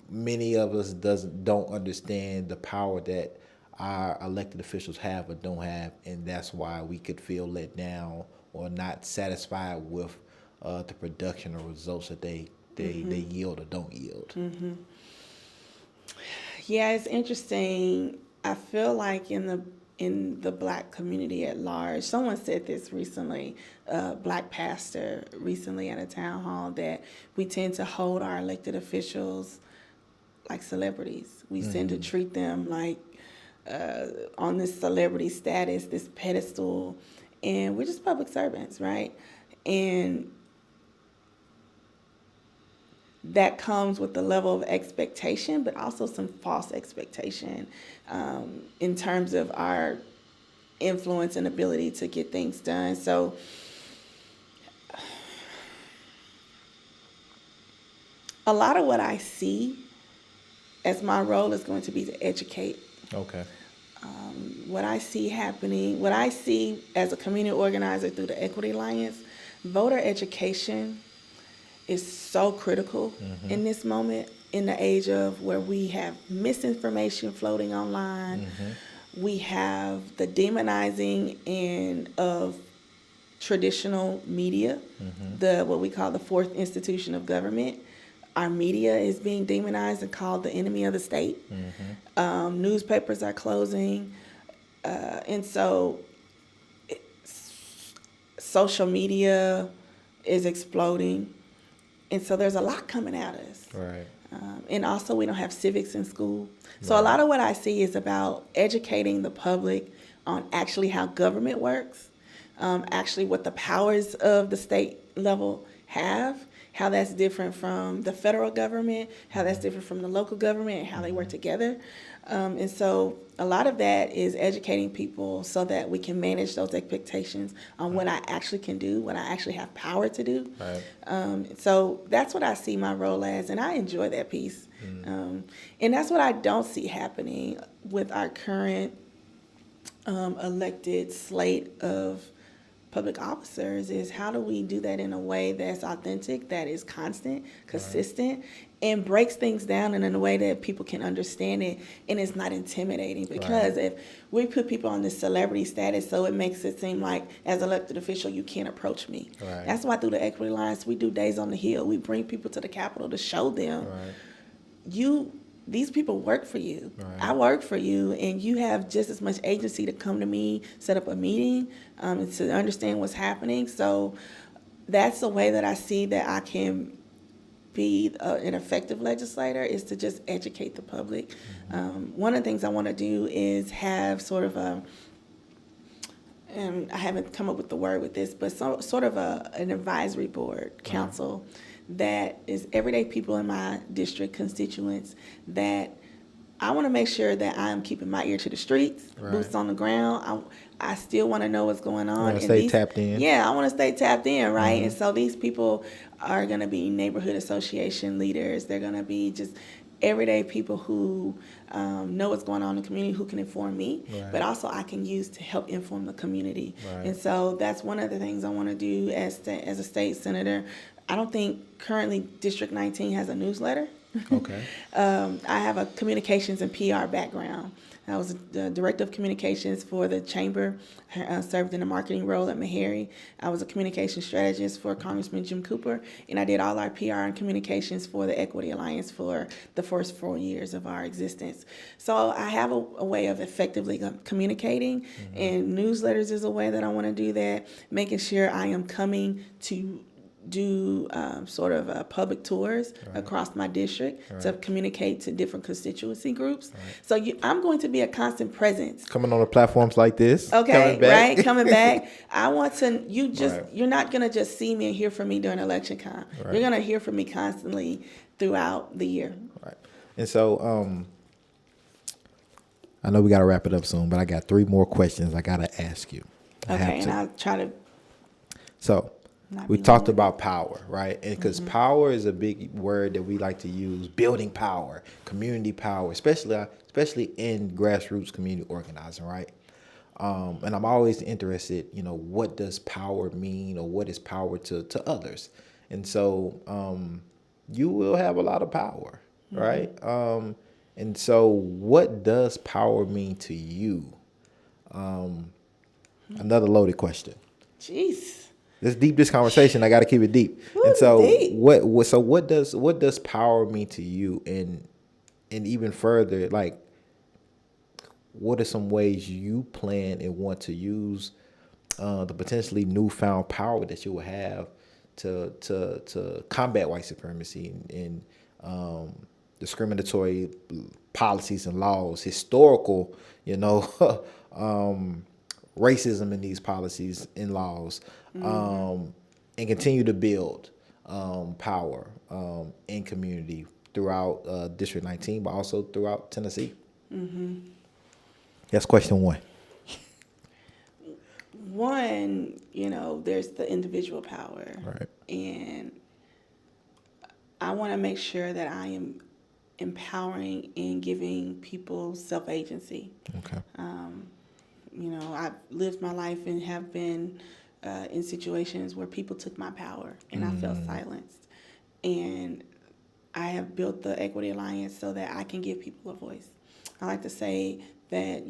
many of us don't understand the power that our elected officials have or don't have, and that's why we could feel let down or not satisfied with the production or results that they yield or don't yield. Yeah, it's interesting. I feel like in the black community at large, someone said this recently, black pastor recently at a town hall, that we tend to hold our elected officials like celebrities. We tend to treat them like on this celebrity status, this pedestal, and we're just public servants, right? And that comes with the level of expectation, but also some false expectation in terms of our influence and ability to get things done. So a lot of what I see as my role is going to be to educate. Okay. What I see happening, what I see as a community organizer through the Equity Alliance, voter education is so critical in this moment, in the age of where we have misinformation floating online. We have the demonizing of traditional media, what we call the fourth institution of government. Our media is being demonized and called the enemy of the state. Newspapers are closing. And so social media is exploding. And so there's a lot coming at us. Right. And also we don't have civics in school. So a lot of what I see is about educating the public on actually how government works, actually what the powers of the state level have, how that's different from the federal government, how that's different from the local government, and how they work together. And so a lot of that is educating people so that we can manage those expectations on what I actually can do, what I actually have power to do. Right. So that's what I see my role as, and I enjoy that piece. And that's what I don't see happening with our current elected slate of public officers, is how do we do that in a way that's authentic, that is constant, consistent, and breaks things down in a way that people can understand it and it's not intimidating. Because if we put people on this celebrity status, so it makes it seem like as an elected official you can't approach me. That's why through the Equity Alliance we do Days on the Hill. We bring people to the Capitol to show them you these people work for you. Right. I work for you, and you have just as much agency to come to me, set up a meeting, and to understand what's happening. So that's the way that I see that I can be an effective legislator, is to just educate the public. One of the things I want to do is have sort of and I haven't come up with the word with this, but sort of an advisory board council that is everyday people in my district, constituents, that I want to make sure that I'm keeping my ear to the streets, boots on the ground. I still want to know what's going on. Want to stay tapped in. Yeah, I want to stay tapped in, right? And so these people are going to be neighborhood association leaders. They're going to be just everyday people who know what's going on in the community, who can inform me, but also I can use to help inform the community. And so that's one of the things I want to do as a state senator. I don't think currently District 19 has a newsletter. Okay. I have a communications and PR background. I was the director of communications for the chamber, served in a marketing role at Meharry. I was a communication strategist for Congressman Jim Cooper, and I did all our PR and communications for the Equity Alliance for the first 4 years of our existence. So I have a way of effectively communicating, and newsletters is a way that I want to do that, making sure I am coming to do sort of public tours across my district to communicate to different constituency groups. So I'm going to be a constant presence. Coming on the platforms like this. Okay, coming back. I want to, you're not going to just see me and hear from me during election time. You're going to hear from me constantly throughout the year. Right. And so I know we got to wrap it up soon, but I got 3 more questions I got to ask you. Okay, and I'll try to. So, we talked about power, right? And because power is a big word that we like to use, building power, community power, especially in grassroots community organizing, right? And I'm always interested, what does power mean, or what is power to others? And so you will have a lot of power, right? And so what does power mean to you? Another loaded question. Jeez. Let's deep this conversation. I got to keep it deep. Ooh, and so deep. what does power mean to you? And even further, like, what are some ways you plan and want to use the potentially newfound power that you will have to combat white supremacy and discriminatory policies and laws, historical, racism in these policies and laws, and continue to build power in community throughout District 19, but also throughout Tennessee? That's question 1. One, there's the individual power. Right. And I want to make sure that I am empowering and giving people self-agency. Okay. I've lived my life and have been in situations where people took my power and I felt silenced. And I have built the Equity Alliance so that I can give people a voice. I like to say that,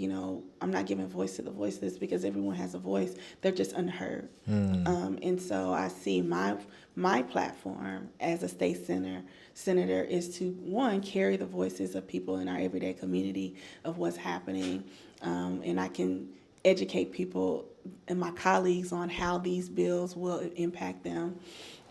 I'm not giving voice to the voiceless, because everyone has a voice. They're just unheard. And so I see my platform as a state senator is to, one, carry the voices of people in our everyday community of what's happening. And I can educate people and my colleagues on how these bills will impact them.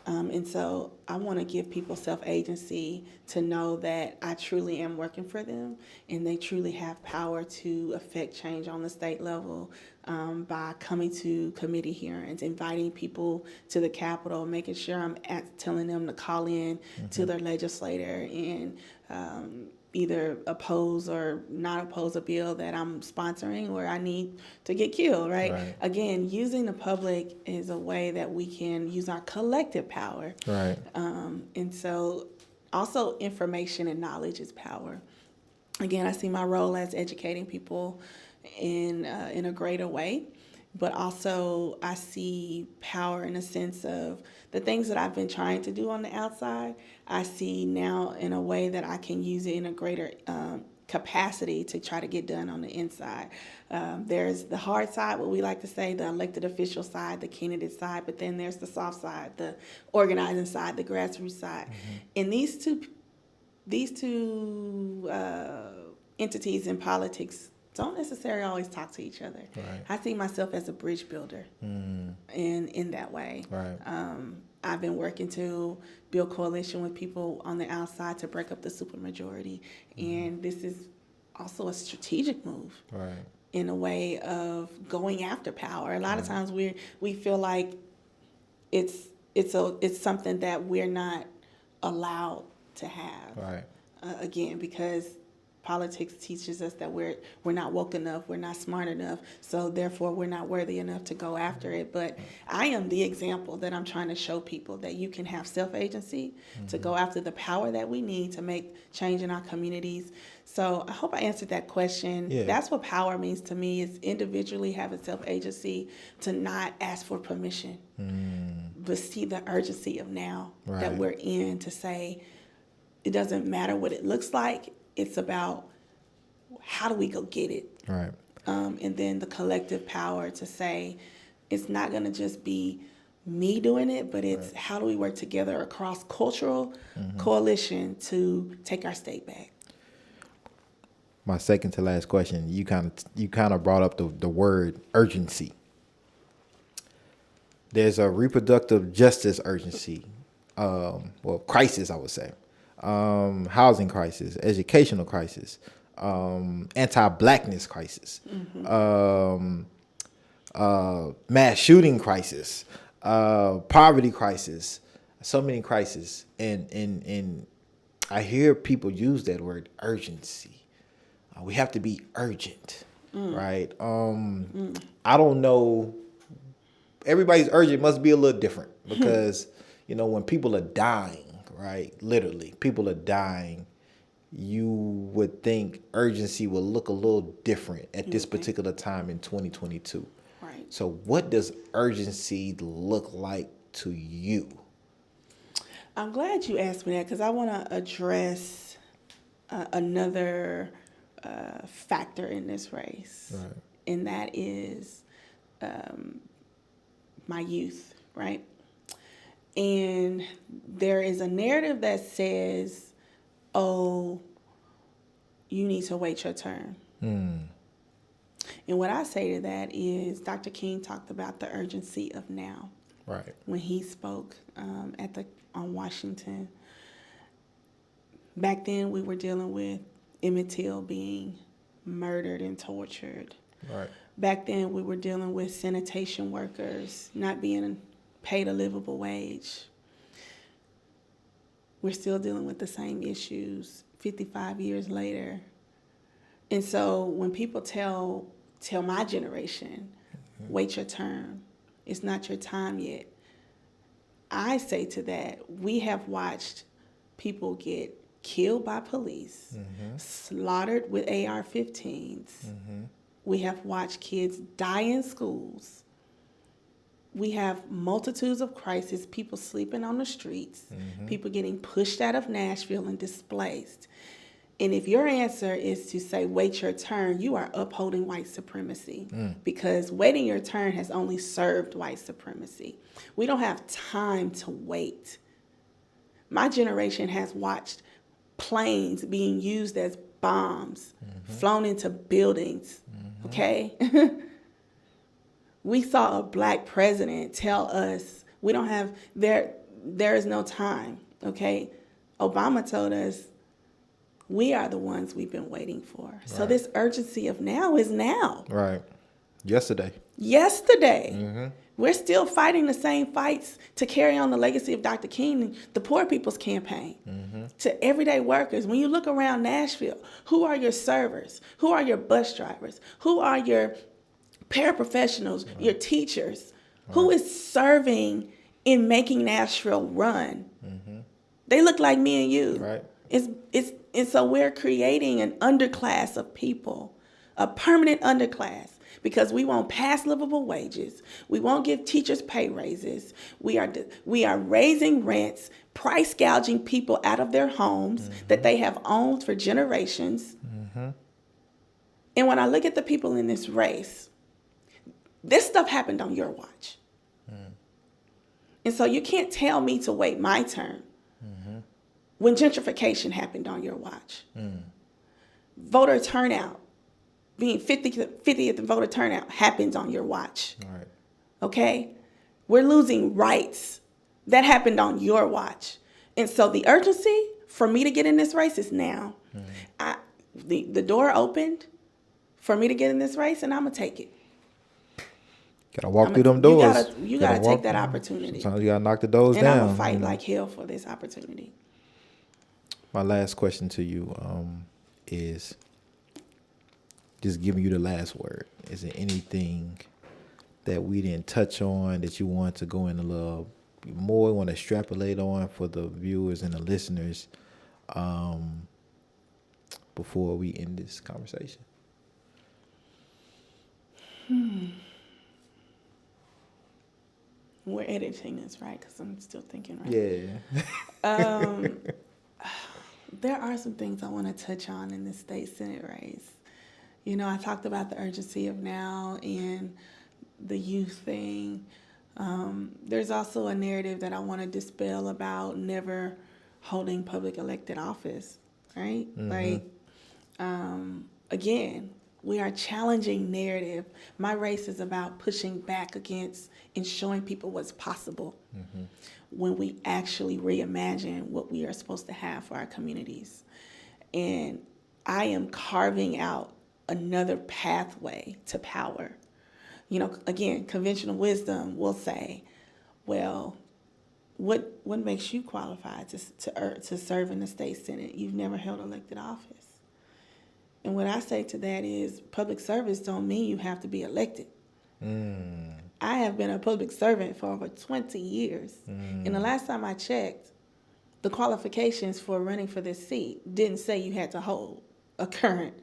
And so I want to give people self-agency to know that I truly am working for them, and they truly have power to affect change on the state level by coming to committee hearings, inviting people to the Capitol, making sure I'm telling them to call in to their legislator and either oppose or not oppose a bill that I'm sponsoring or I need to get killed, right? Again, using the public is a way that we can use our collective power. Right. And so also information and knowledge is power. Again, I see my role as educating people in a greater way, but also I see power in a sense of the things that I've been trying to do on the outside, I see now in a way that I can use it in a greater capacity to try to get done on the inside. There's the hard side, what we like to say, the elected official side, the candidate side, but then there's the soft side, the organizing side, the grassroots side. And these two these two entities in politics don't necessarily always talk to each other. Right. I see myself as a bridge builder in that way. Right. I've been working to build coalition with people on the outside to break up the supermajority. And this is also a strategic move. Right. In a way of going after power. A lot of times we feel like it's something that we're not allowed to have. Right. Again, because politics teaches us that we're not woke enough, we're not smart enough, so therefore we're not worthy enough to go after it. But I am the example that I'm trying to show people that you can have self-agency to go after the power that we need to make change in our communities. So I hope I answered that question. Yeah. That's what power means to me, is individually having self-agency to not ask for permission, but see the urgency of now that Right. we're in, to say it doesn't matter what it looks like. It's about how do we go get it? Right. And then the collective power to say it's not going to just be me doing it, but it's how do we work together across cultural coalition to take our state back? My second to last question, you kind of brought up the word urgency. There's a reproductive justice urgency, crisis, I would say. Housing crisis, educational crisis, anti-blackness crisis, mass shooting crisis, poverty crisis, so many crises. And I hear people use that word urgency. We have to be urgent, right? I don't know. Everybody's urgent must be a little different because, when people are dying, right? Literally, people are dying. You would think urgency will look a little different at this particular time in 2022. Right. So what does urgency look like to you? I'm glad you asked me that, because I want to address another factor in this race. Right. And that is my youth, right? And there is a narrative that says, oh, you need to wait your turn. And what I say to that is, Dr. King talked about the urgency of now. Right. When he spoke on Washington. Back then, we were dealing with Emmett Till being murdered and tortured. Right. Back then, we were dealing with sanitation workers not being paid a livable wage. We're still dealing with the same issues 55 years later. And so when people tell my generation, wait your turn, it's not your time yet, I say to that, we have watched people get killed by police, slaughtered with AR-15s. We have watched kids die in schools. We have multitudes of crises, people sleeping on the streets, people getting pushed out of Nashville and displaced. And if your answer is to say, wait your turn, you are upholding white supremacy, because waiting your turn has only served white supremacy. We don't have time to wait. My generation has watched planes being used as bombs, flown into buildings, okay? We saw a black president tell us we don't have, there is no time, okay? Obama told us we are the ones we've been waiting for. Right. So this urgency of now is now. Right. Yesterday. We're still fighting the same fights to carry on the legacy of Dr. King, the Poor People's Campaign, to everyday workers. When you look around Nashville, who are your servers? Who are your bus drivers? Who are your paraprofessionals, your teachers? Who is serving in making Nashville run? They look like me and you. Right. And so we're creating an underclass of people, a permanent underclass, because we won't pass livable wages. We won't give teachers pay raises. We are raising rents, price gouging people out of their homes that they have owned for generations. And when I look at the people in this race, this stuff happened on your watch. And so you can't tell me to wait my turn. when gentrification happened on your watch. Voter turnout, being 50th voter turnout happens on your watch. All right. Okay? We're losing rights. That happened on your watch. And so the urgency for me to get in this race is now. The door opened for me to get in this race, and I'm going to take it. Gotta walk through them doors. You gotta take that opportunity. Sometimes you gotta knock the doors down. And I'm going to fight like hell for this opportunity. My last question to you is just giving you the last word. Is there anything that we didn't touch on that you want to go in a little more, want to extrapolate on for the viewers and the listeners before we end this conversation? We're editing this, right? Because I'm still thinking, right? Yeah. There are some things I want to touch on in this state Senate race. You know, I talked about the urgency of now and the youth thing. There's also a narrative that I want to dispel about never holding public elected office, right? Like, again, we are challenging narrative. My race is about pushing back against and showing people what's possible when we actually reimagine what we are supposed to have for our communities. And I am carving out another pathway to power. You know, again, conventional wisdom will say, well, what makes you qualified to serve in the state Senate? You've never held elected office. And what I say to that is public service don't mean you have to be elected. I have been a public servant for over 20 years. And the last time I checked, the qualifications for running for this seat didn't say you had to hold a current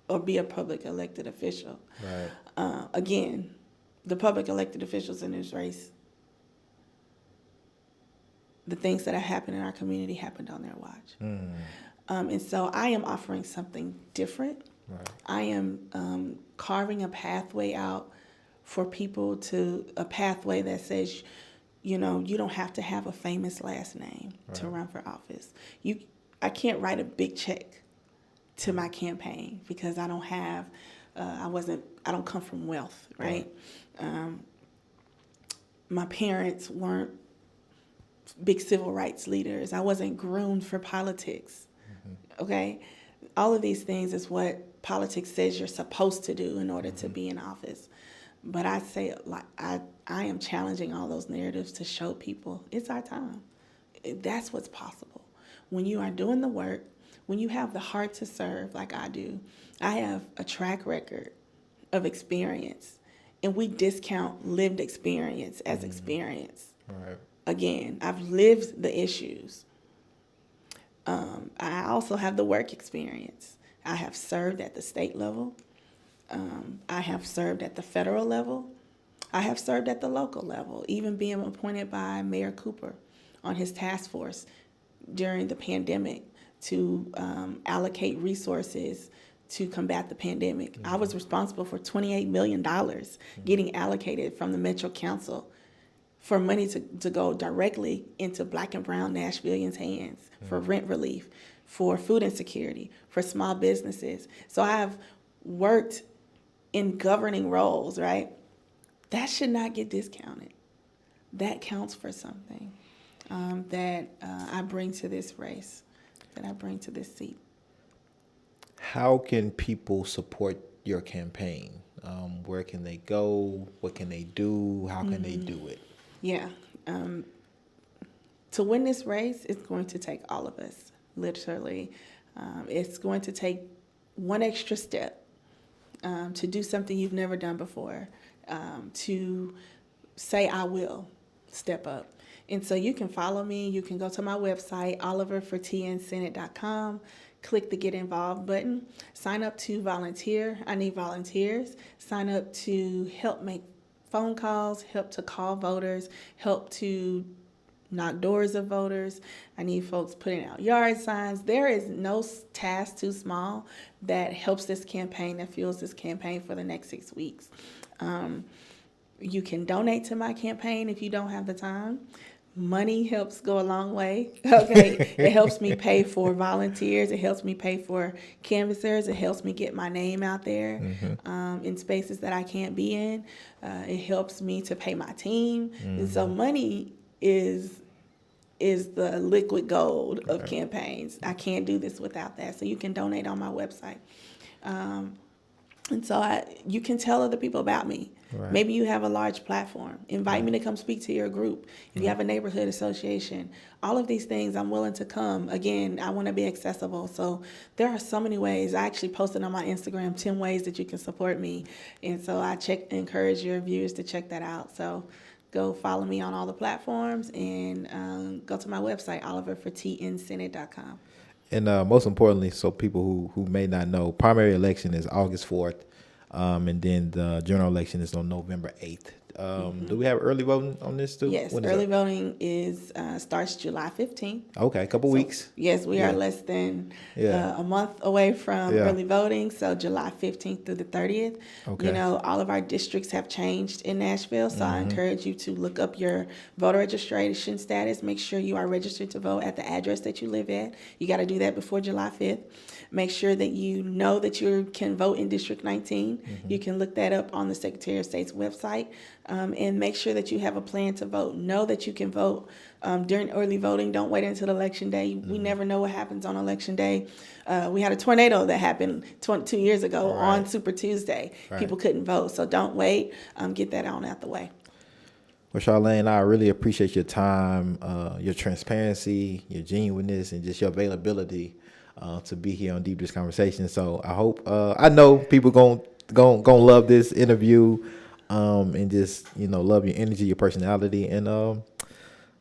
or be a public elected official. Right. Again, the public elected officials in this race, the things that have happened in our community happened on their watch. And so I am offering something different. Right. I am carving a pathway out for people a pathway that says, you know, you don't have to have a famous last name to run for office. I can't write a big check to my campaign because I don't have, I don't come from wealth, right? My parents weren't big civil rights leaders. I wasn't groomed for politics, okay? All of these things is what politics says you're supposed to do in order to be in office. But I say, like, I am challenging all those narratives to show people it's our time. That's what's possible. When you are doing the work, when you have the heart to serve like I do, I have a track record of experience, and we discount lived experience as experience. Right. Again, I've lived the issues. I also have the work experience. I have served at the state level. I have served at the federal level. I have served at the local level, even being appointed by Mayor Cooper on his task force during the pandemic to allocate resources to combat the pandemic. I was responsible for $28 million getting allocated from the Metro Council for money to go directly into Black and brown Nashvillians' hands for rent relief, for food insecurity, for small businesses. So I have worked in governing roles, right? That should not get discounted. That counts for something that I bring to this race, that I bring to this seat. How can people support your campaign? Where can they go? What can they do? How can they do it? Yeah. To win this race, it's going to take all of us, literally. It's going to take one extra step to do something you've never done before, to say, I will step up. And so you can follow me. You can go to my website, oliverfortnsenate.com, click the Get Involved button, sign up to volunteer. I need volunteers. Sign up to help make phone calls, help to call voters, help to knock doors of voters. I need folks putting out yard signs. There is no task too small that helps this campaign, that fuels this campaign for the next 6 weeks. You can donate to my campaign if you don't have the time. money helps go a long way. Okay, it helps me pay for volunteers. It helps me pay for canvassers. It helps me get my name out there in spaces that I can't be in. It helps me to pay my team. And so money is the liquid gold of campaigns. I can't do this without that. So you can donate on my website. And so you can tell other people about me. Right. Maybe you have a large platform. Invite me to come speak to your group. If you have a neighborhood association, all of these things, I'm willing to come. Again, I want to be accessible. So there are so many ways. I actually posted on my Instagram 10 ways that you can support me. And so I encourage your viewers to check that out. So go follow me on all the platforms and go to my website, oliverfortnsenate.com. And most importantly, so people who may not know, primary election is August 4th, and then the general election is on November 8th. Do we have early voting on this too? Yes, early voting starts July 15th. Okay, a couple weeks. Yes, we are less than a month away from early voting, so July 15th through the 30th. Okay. You know, all of our districts have changed in Nashville, so I encourage you to look up your voter registration status. Make sure you are registered to vote at the address that you live at. You got to do that before July 5th. Make sure that you know that you can vote in District 19. You can look that up on the Secretary of State's website. And make sure that you have a plan to vote. Know that you can vote during early voting. Don't wait until Election Day. We never know what happens on Election Day. We had a tornado that happened 2 years ago on Super Tuesday. People couldn't vote, so don't wait. Get that on out the way. Well, Charlane, I really appreciate your time, your transparency, your genuineness, and just your availability to be here on Deep Dish Conversation. So I hope, I know people gonna love this interview. And just, love your energy, your personality. And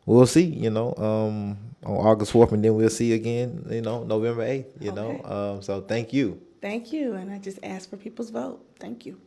we'll see, on August 4th, and then we'll see again, November 8th, Okay. So thank you. Thank you. And I just ask for people's vote. Thank you.